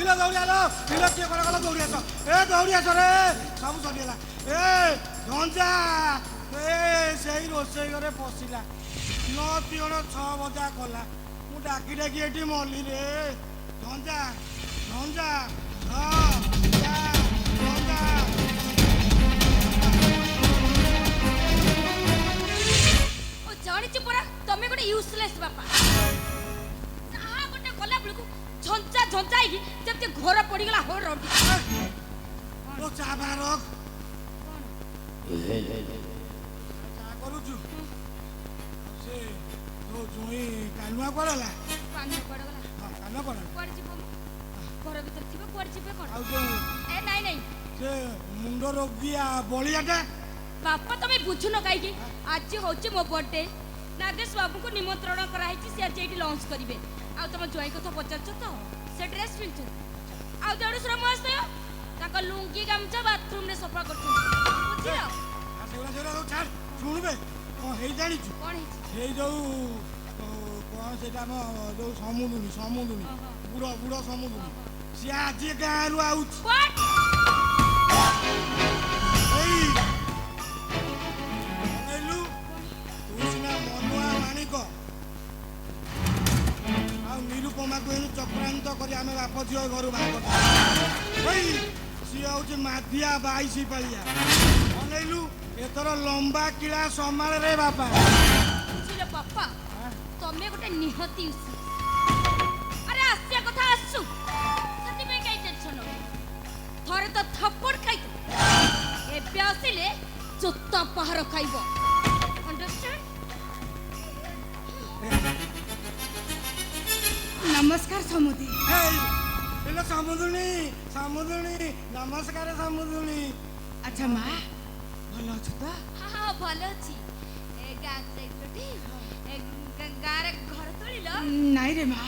କିଏ କଣ କଲ ଦୌଡ଼ି ଆସ ଦୌଡ଼ି ଆସ ରେ ସବୁ ସରିଗଲା ଝଞ୍ଜା ସେଇ ରୋଷେଇ ଘରେ ପଶିଲା 9 ତିଅଣ 6 ବଜା କଲା ମୁଁ ଡାକି ଡାକି ଏଠି ମଲି ରେ ଝଞ୍ଜା ଝଞ୍ଜା ଜାଣିଛୁ ପରା ତମେ ଗୋଟେ ୟୁଜଲେସ୍ ବାପା ଯାହା ଗୋଟେ କଲା ବେଳକୁ ଝଞ୍ଜା ଝଞ୍ଜା ହେଇକି ଯେମିତି ଘର ପଡ଼ିଗଲା ହୋ ରଡି ଓ ଚା ବାରକ ଚା କରୁଛୁ ସେ ତୋ ଜୁଇଁ କାନୁଆ ପଡଲା କାନୁଆ ପଡଗଲା କାନୁଆ ପଡଲା କୁଆଡେ ଯିବ ଘର ଭିତରେ ଥିବ କୁଆଡେ ଯିବେ କଣ ଆଉ ଯୋଉ ଏ ନାଇଁ ନାଇଁ ସେ ମୁଣ୍ଡ ରୋଗିଆ ବଳିଆଟା ବାପା ତମେ ବୁଝୁନ କାହିଁକି ଆଜି ହଉଛି ମୋ ବର୍ଥଡେ ନାଗେଶ ବାବୁଙ୍କୁ ନିମନ୍ତ୍ରଣ କରାହେଇଛି ସେ ଆଜି ଏଇଠି ଲଞ୍ଚ କରିବେ ଆଉ ତମ ଜୁଆଇ କଥା ପଚାରୁଛ ତ ସେ ଡ୍ରେସ୍ ପିନ୍ଧୁଛନ୍ତି ଆଉ ଦେଢ଼ଶୁର ମହାଶୟ ତାଙ୍କ ଲୁଙ୍ଗି ଗାମୁଛା ବାଥରୁମରେ ସଫା କରୁଛନ୍ତି ବୁଝିଲ ସେଗୁଡ଼ା ଛାଡ଼ ଶୁଣବେ କ'ଣ ହେଇ ଜାଣିଛୁ କ'ଣ ହେଇଛି ସେଇ ଯୋଉ କ'ଣ ସେଇଟା ଆମ ଯୋଉ ସମୁଦୁଣୀ ବୁଢ଼ ସମୁଦୁଣୀ ସିଏ ଆଜି ଗାଁରୁ ଆଉଛି ନିରୁପମାକୁ ଏଇ ଚକ୍ରାନ୍ତ କରି ଆମେ ବାପ ଝିଅ ଘରୁ ବାହାର ସିଏ ହଉଛି ମାଧିଆ 22 ପାଳିଆ ଅନେଇଲୁ ଏଥର ଲମ୍ବା କିଳା ସମାଳରେ ବାପା ବୁଝିଲ ବାପା ତମେ ଗୋଟେ ନିହତି ଆରେ ଆସିବା କଥା ଆସୁ ସେଥିପାଇଁ କାଇଁ ଟେନସନ୍ ଥରେ ତ ଥପ୍ପଡ଼ ଖାଇଥିଲ ଏବେ ଆସିଲେ ଜୋତା ପାହାର ଖାଇବ ଅଣ୍ଡରଷ୍ଟାଣ୍ଡ नमस्कार समुदी समुदुणी नमस्कार समुदुणी अच्छा माँ भल अच्छु तो हाँ भल अच्छी गाँ गाँव घर तोड़ नाई रे माँ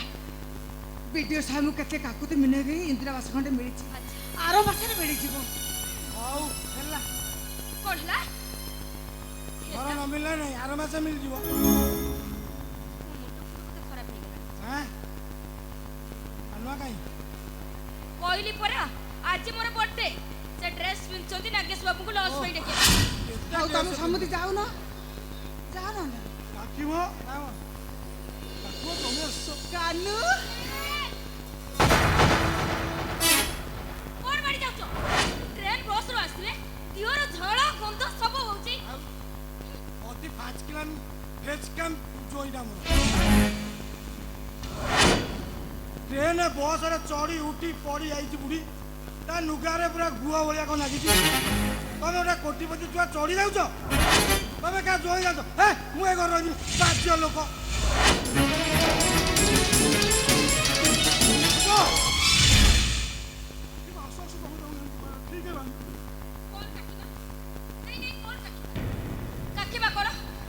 वीडियो सामू केते काकुते मिने भी इंदिरा आवास खंडे मिली आरो मासरे मिली जीवो हाउ हेला कोला घर न मिलला नहीं आरो मासे मिल जीवो खराब हो गला हां अनुआ काई कोइली परा आज मोर बर्थडे से ड्रेस पिनचोंदी नागेश बाबू को लॉस पे डके हाउ तुम समुदी जाओ ना काकीमो कामो काको तुम कानू कोन बाड़ी जाउछो ट्रेन बस रो आसले दियोर झळ गंध सब होउची अति 5 किलो फेच कम जोइडा मोर ट्रेन बस रे चढ़ी उठी पड़ी आई बुढ़ी ता नुगारे पूरा गुआ भलिया कौन लगी तुम गोटे कोटिपति छुआ चढ़ी जाऊच तुम क्या जोई जाऊच हे मुझे घर रही बाज्य लोक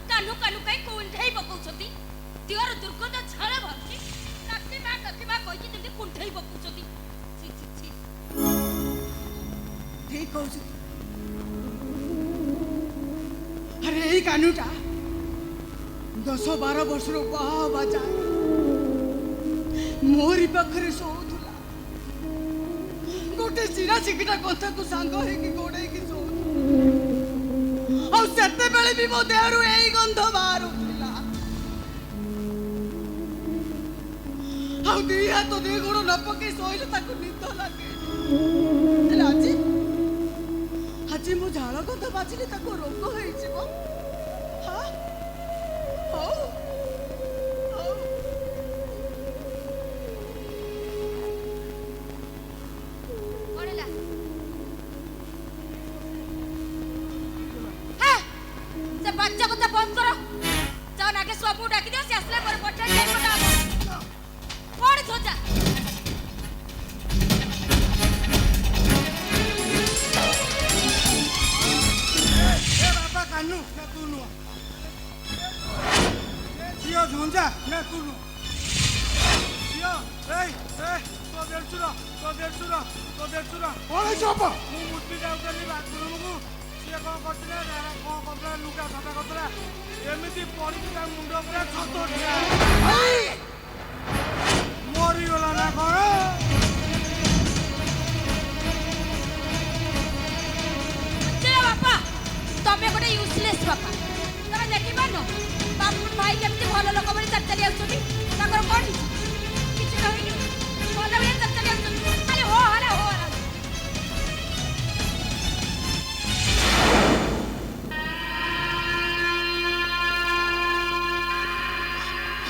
कानू कानू कहीं कुंठे पकाउछंती दियोर दुर्गंध झाळ भरती काकीमा कहि कि कुंठे पकाउछंती छी छी छी ठीक कहू अरे यही कानूटा 10-12 वर्ष बाबा जाए मोरी पाखरे शोला गोटे चिरा चिकिटा कथा को सांग है गोड़े की शो आते बेले भी मो देहरु यही गंध बाहर दी हाथ दे गोड़ न पकई शोले निद लगे आज आज मो झाड़ गंध बाजिले रोग हो बच्चा को बंद करो जाओ नागेश बाबू डाकी दियो से असले पर पठा दे पटा कौन सोचा ए बाबा कानू ना तू नु जियो झुंजा ना तू नु जियो ए तो देड़चुरा कौन है चोप मु मुट्ठी जाउतली बाथरूम को से कौन करथिले कौन करथिले लुका सफा करथिले एमिति पड़ी ता मुंड पूरा छत मरी गला ना कौन ଭଲ ଲୋକ ଭଳି ଚାଲି ଚାଲି ଆସୁଛନ୍ତି ତାଙ୍କର କ'ଣ ହେଇଛି କିଛି କହିନି ଭଲ ଭଳିଆ ଚାଲି ଚାଲି ଆସୁଛନ୍ତି ଖାଲି ହୋ ହଲା ହୋ ହଲା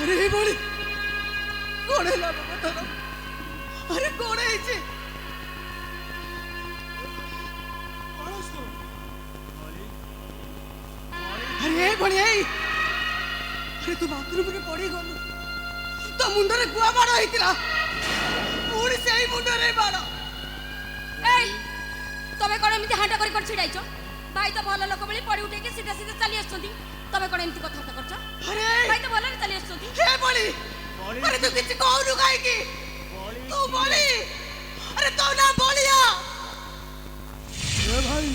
अरे बड़ी कौन है लाभ बता रहा अरे कौन है इसे अरे बड़ी अरे तू बाथरूम रे पड़ी गलु तो मुंडे रे गुआ मार होइतिला पूरी सेई मुंडे रे मार এই তবে কোন এমতি হাঁটা করে করে ছিড়াইছো ভাই তো ভালো লোক বলি পড়ি উঠে কি সিধা সিধা চালি আসছন্তি তবে কোন এমতি কথা করছো अरे ভাই তো ভালো চালি আসছন্তি हे बड़ी अरे तू किसी कहनु काहे की तू बड़ी अरे तो ना बोलिया ଏ ଭାଇ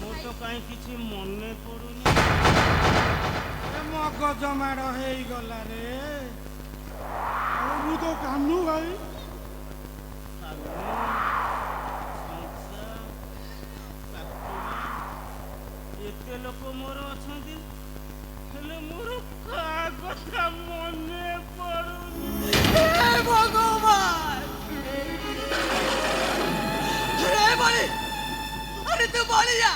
ମୋର ତ କାହିଁ କିଛି ମନେ ପଡୁନି। ଏ ମଗଜ ମାଡ଼ ହେଇଗଲା ରେ ଆଉ ମୁଁ ତ କାନୁ ଭାଇ ଏତେ ଲୋକ ମୋର ଅଛନ୍ତି ହେଲେ ମୋର କାହା କଥା ମନେ ପଡୁନି। हे भगवान अरे बड़ी अरे तू बोलिया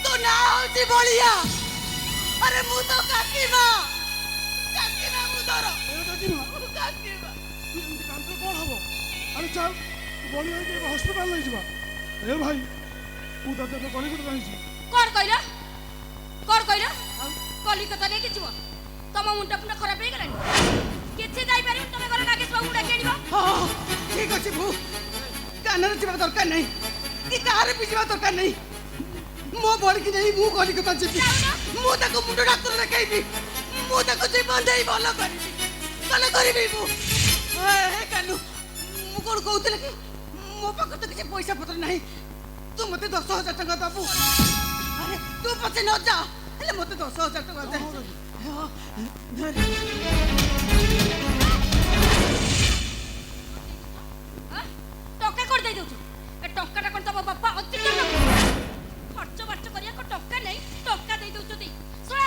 तो ना होती बोलिया अरे मु तो काकी मां मु धरो ଏ କାକିମା काकी मां ତୁ ଏମିତି କାନ୍ଦରେ କ'ଣ ହବ ଆରେ ଚାଲ ବଳି ହେଇକି ହସ୍ପିଟାଲ ନେଇଯିବା ଏ ଭାଇ ମୁଁ ତତେ ଏବେ କଳିକତା ଜାଣିଛି কোন কইলা কলিকতা নেই কি ଯିବ ତମ ମୁଣ୍ଡ ଫୁଣ୍ଡ ଖରାପ ହେଇଗଲାଣି କିଛି ଯାଇପାରିବି ତମେ ଗଲେ ନାଗେଶ ବାବୁ ଡାକି ଆଣିବ हां ठीक अछि भू कानर जीवा दरकार नहीं कि कार भी जीवा दरकार नहीं मो बोल की नहीं मु कोली कता जीवी मु ताको मुंडो डॉक्टर देखाइबी मु ताको जीवन देई भलो करबी मु हे कानू मु कोन कहउतले कि मो पाख तो किसी पैसा पत्र नहीं तू मते 10,000 टका दबु अरे तू पछे न जा हेले मते 10,000 टका दे हां ଟଙ୍କା କରି ଦେଇ ଦଉଛୁ ଏ ଟଙ୍କାଟା କ'ଣ ତମ ବାପା ଅତି ଖର୍ଚ୍ଚ ବାର୍ଚ୍ଚ କରିବାକୁ ଟଙ୍କା ନାହିଁ ଟଙ୍କା ଦେଇ ଦଉଛନ୍ତି ଶୁଣ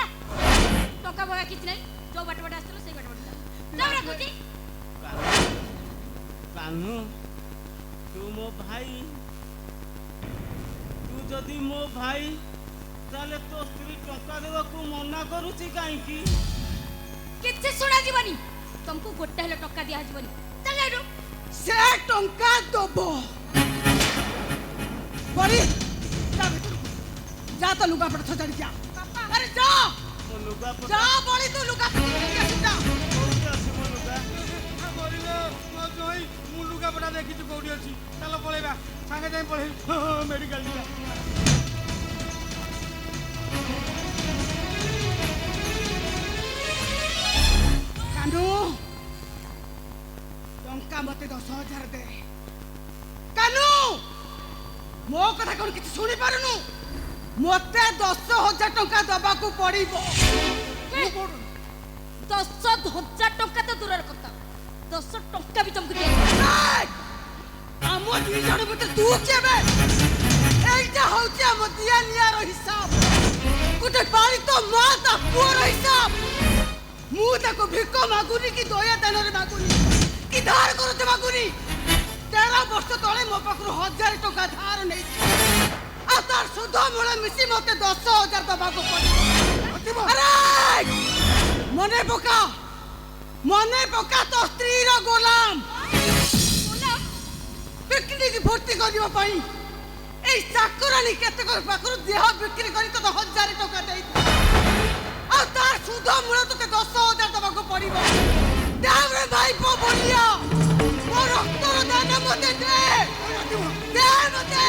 ଟଙ୍କା ଭଗା କିଛି ନାହିଁ ଯୋଉ ବାଟ ବାଟ ଆସିଥିଲ ସେଇ ବାଟ ବାଟ ଯାଉ ରଖୁଛି କାହ୍ନୁ ତୁ ମୋ ଭାଇ ତୁ ଯଦି ମୋ ଭାଇ ତାହେଲେ ତୋ ସ୍ତ୍ରୀ ଟଙ୍କା ଦେବାକୁ ମନା କରୁଛି କାହିଁକି? କିଛି ଶୁଣାଯିବନି ତମକୁ ଗୋଟେ ହେଲେ ଟଙ୍କା ଦିଆଯିବନି ଚାଲ ଏଇଠୁ से टंका दबो बड़ी जा तो लुगा पड़ सजाड़ी जा अरे जा ମୋ ଲୁଗା जा बड़ी तू लुगा पड़ जा କୋଉଠି ଅଛି ମୋ ଲୁଗା? କରିଲେ ମୋ ଜଇଁ ମୁଁ ଲୁଗାପଟା ଦେଖିଛୁ କୋଉଠି ଅଛି ଚାଲ ପଳେଇବା ସାଙ୍ଗେ ଯାଇ ପଳେଇ ମେଡିକାଲ ଯିବା कानू टंका मते 10,000 दे कानू मो कथा कोन किछ सुनी पारुनु मते 10,000 टंका दबा को पड़िबो 10,000 ଟଙ୍କା ତ ଦୂରର କଥା 10 ଟଙ୍କା ବି ତମକୁ ଦିଆ ଆମ ଦି ଜଣ ମତେ ତୁ କେବେ এইটা হচ্ছে ଆମ ଦିଆ ନିଆର ହିସାବ ଗୋଟେ ପାଳି ତ ମା ତା ପୁଅର ହିସାବ ମୁଁ ତାକୁ ଭିକ ମାଗୁନି କି ଦୟା ଦାନରେ ମାଗୁନି କି ଧାର କରତେ ମାଗୁନି 13 ବର୍ଷ ତଳେ ମୋ ପାଖରୁ 1,000 ଟଙ୍କା ଧାର ନେଇଛି ଆଉ ତାର ସୁଧ ମୂଳ ମିଶି ମତେ 10,000 ଦବାକୁ ପଡିବ ଆରେ ମନେ ପକା ତ ସ୍ତ୍ରୀର ଗୋଲାମ ପିକନିକ ଭର୍ତ୍ତି କରିବା ପାଇଁ এই চাকরানি কেতেক পাখরু দেহ বিক্রি করি তো 1,000 টাকা দেই আর তার সুদ মূল তোকে 10,000 দেବାକୁ পড়িব দেবরে ভাই বলিয়া মো রক্তর দান মতে দে দে মতে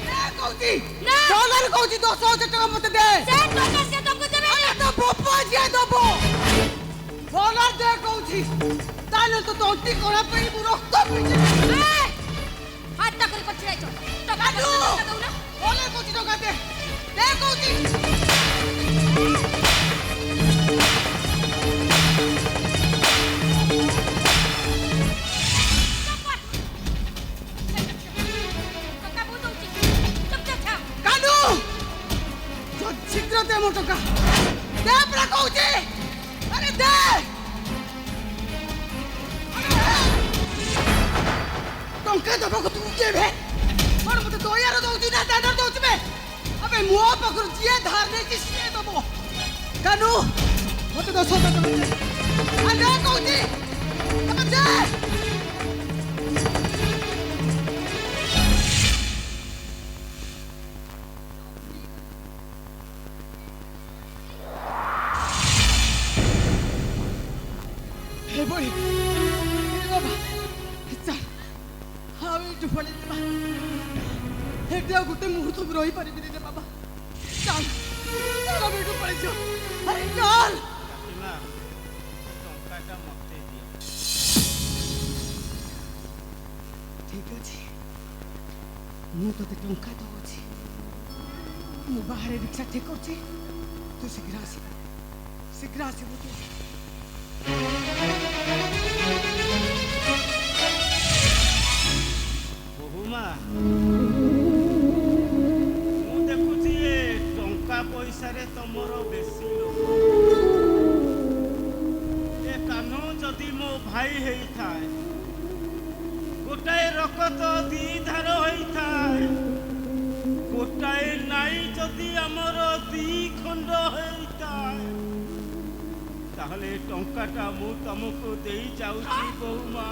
দে কৌতি না। ডলার কৌতি 10,000 টাকা মতে দে ସେ ଟଙ୍କା ସେ ତମକୁ ଦେବେ আরে তো বাবা যে দেব ডলার দে কৌতি তাহলে তো তন্তি করা পাই মো রক্ত পিছে হাত করে করছি যাইছো টଙ୍କା কাটু দউনা ডলার কৌতি টাকা দে দে কৌতি ଟଙ୍କା ବହୁତ ଦଉଛି ଚୁପଚାପ ଥାଅ কানু শীঘ্র দে মো টাকা দে প্রা କହୁଛି ଆରେ ଦେ ଟଙ୍କା ଦେବାକୁ ତୁ କିଏ ଭେ କ'ଣ ମୋତେ ଦୟାର ଦଉଛି ନା ଦାଦର ଦଉଛି ବେ ଆବେ ମୋ ପାଖରୁ ଯିଏ ଧାର ନେଇଛି ସିଏ ଦବ କାନୁ ମୋତେ 10,000 ଟଙ୍କା ଦେ ଆରେ କହୁଛି ଆବେ ଦେ हे बोली बाबा चल हाँ ये पड़े हेटे गोटे मुहूर्त भी रही पारि रे बाबा चल चल बेटू पड़े जो अरे चल ପ୍ରତିମା ଟଙ୍କାଟା ମୋତେ ଦିଅ। ठीक अच्छे मु तो टंका दौची मु बाहर रिक्शा ठीक करछे तू शीघ्र आसबू तू ବୋହୁମା ମୁଁ ଦେଖୁଛି ଏ ଟଙ୍କା ପଇସାରେ ତମର ବେଶୀ ଲୋଭ। ଏ କାହ୍ନୁ ଯଦି ମୋ ଭାଇ ହେଇଥାଏ ଗୋଟାଏ ରକତ ଦି ଧାର ହୋଇଥାଏ ଗୋଟାଏ ନାଇଁ ଯଦି ଆମର ଦି ଖଣ୍ଡ ହେଇଥାଏ ତାହେଲେ ଟଙ୍କାଟା ମୁଁ ତମକୁ ଦେଇ ଯାଉଛି ବୋହୁମା।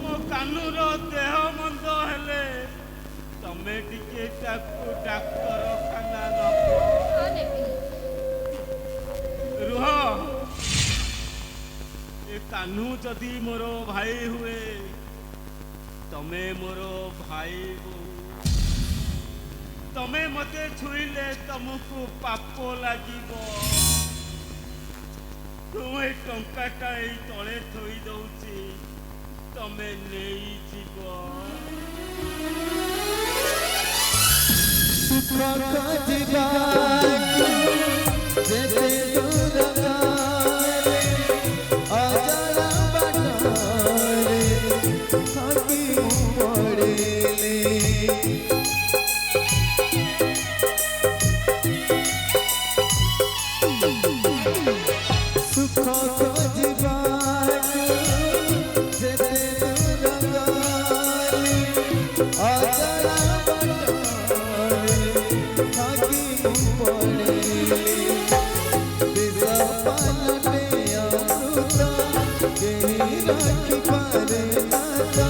ମୋ କାହ୍ନୁର ଦେହ ମନ୍ଦ ହେଲେ ତମେ ଟିକେ ତାକୁ ଡାକ୍ତରଖାନା ନବ। ରୁହ ଏ କାହ୍ନୁ ଯଦି ମୋର ଭାଇ ହୁଏ ତମେ ମୋର ଭାଇ ବୋହୁ। ତମେ ମତେ ଛୁଇଁଲେ ତମକୁ ପାପ ଲାଗିବ। ତୁମେ ଟଙ୍କାଟା ଏଇ ତଳେ ଥୋଇ ଦଉଛି ତମେ ନେଇଯିବ। राखी पारे नाता